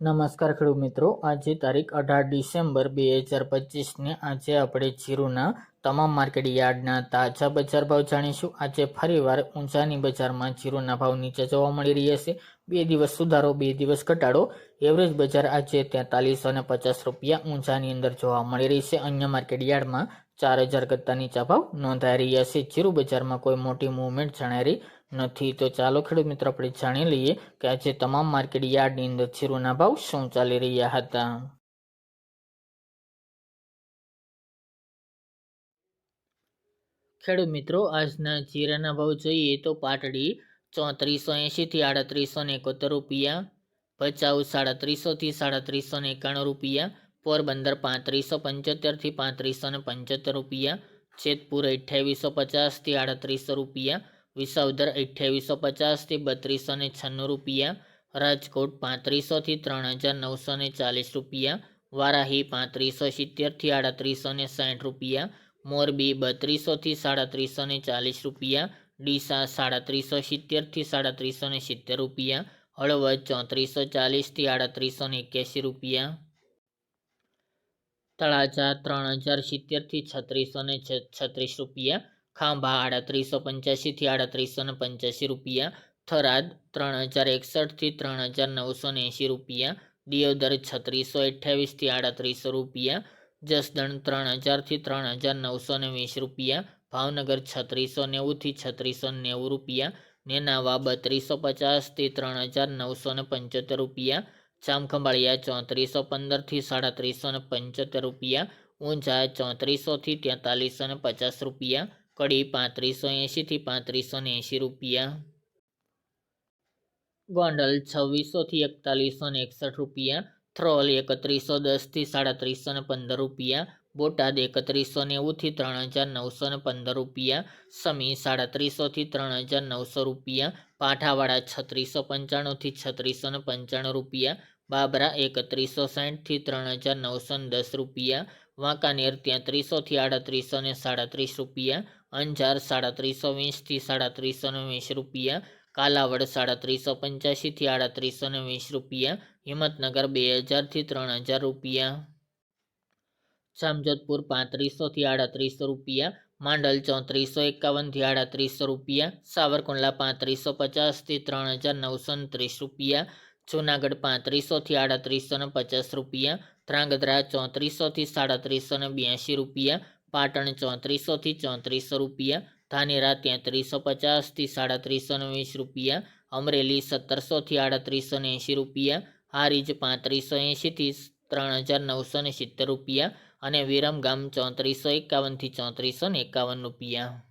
નમસ્કાર ખેડૂત મિત્રો, આજે તારીખ 18 ડિસેમ્બર 2025ને આજે આપણે જીરુના તમામ માર્કેટ યાર્ડના તાજા બજાર ભાવ જાણીશું। આજે ફરીવાર ઊંચાની બજારમાં જીરુના ભાવ નીચે જોવા મળી રહ્યા છે। 2 દિવસ સુધારો 2 દિવસ ઘટાડો। એવરેજ બજાર આજે 4350 રૂપિયા ઊંચાની અંદર જોવા મળી રહી છે। અન્ય માર્કેટ યાર્ડમાં 4000 કરતાં નીચા ભાવ નોંધાઈ રહ્યા છે। જીરુ બજારમાં કોઈ મોટી મૂવમેન્ટ જણાઈ રહી નથી। તો ચાલો ખેડૂત મિત્રો આપણે જાણી લઈએ કે આજે તમામ માર્કેટ યાર્ડની અંદર જીરુના ભાવ શું ચાલી રહ્યા હતા। ખેડૂત મિત્રો, આજના જીરાના ભાવ જોઈએ તો પાટડી 3480 થી 3871 રૂપિયા, ભચાઉ 3700 થી 3791 રૂપિયા, પોરબંદર 3575 થી 3575 રૂપિયા, જેતપુર 2850 થી 3800 રૂપિયા, વિસાવદર 2850 થી 3296 રૂપિયા, રાજકોટ 3500 થી 3940 રૂપિયા, વારાહી 3570 થી 3860 રૂપિયા, મોરબી 3200 થી 3740 રૂપિયા, ડીસા 3770 થી 3770 રૂપિયા, હળવદ 3440 થી 3881 રૂપિયા, તળાજા 3070 થી 3636 રૂપિયા, ખાંભા 3885 થી 3885 રૂપિયા, થરાદ 3061 થી 3980 રૂપિયા, દિયોદર 3628 થી 3800 રૂપિયા, જસદણ 3000 થી 3920 રૂપિયા, ભાવનગર 3690 થી 3690 રૂપિયા, નેનાવા 3250 થી 3975 રૂપિયા, જામખંભાળિયા 3415 થી 3775 રૂપિયા, ઊંઝા 3400 થી 4350 રૂપિયા, કડી 3580 થી 3580 રૂપિયા, ગોંડલ 2600 થી 4161 રૂપિયા, થ્રોલ 3110 થી 3715 રૂપિયા, બોટાદ 3190 થી 3915 રૂપિયા, સમી 3700 થી 3900 રૂપિયા, પાઠાવાડા 3695 થી 3695 રૂપિયા, બાબરા 3160 થી 3910 રૂપિયા, વાંકાનેર 3300 થી 3837 રૂપિયા, અંજાર 3720 થી 3720 રૂપિયા, કાલાવડ 3785 થી 3820 રૂપિયા, હિંમતનગર 2000 થી 3000 રૂપિયા, જામજોધપુર 3500 થી 3800 રૂપિયા, માંડલ 3451 થી 3800 રૂપિયા, સાવરકુંડલા 3550 થી 3929 રૂપિયા, જૂનાગઢ 3500 થી 3850 રૂપિયા, ધ્રાંગધ્રા 3400 થી 3782 રૂપિયા, પાટણ 3400 થી 3400 રૂપિયા, ધાનેરા 3350 થી 3720 રૂપિયા, અમરેલી 1700 થી 3880 રૂપિયા, હારીજ 3580 થી 3970 રૂપિયા અને વિરમગામ 3451 થી 3451 રૂપિયા।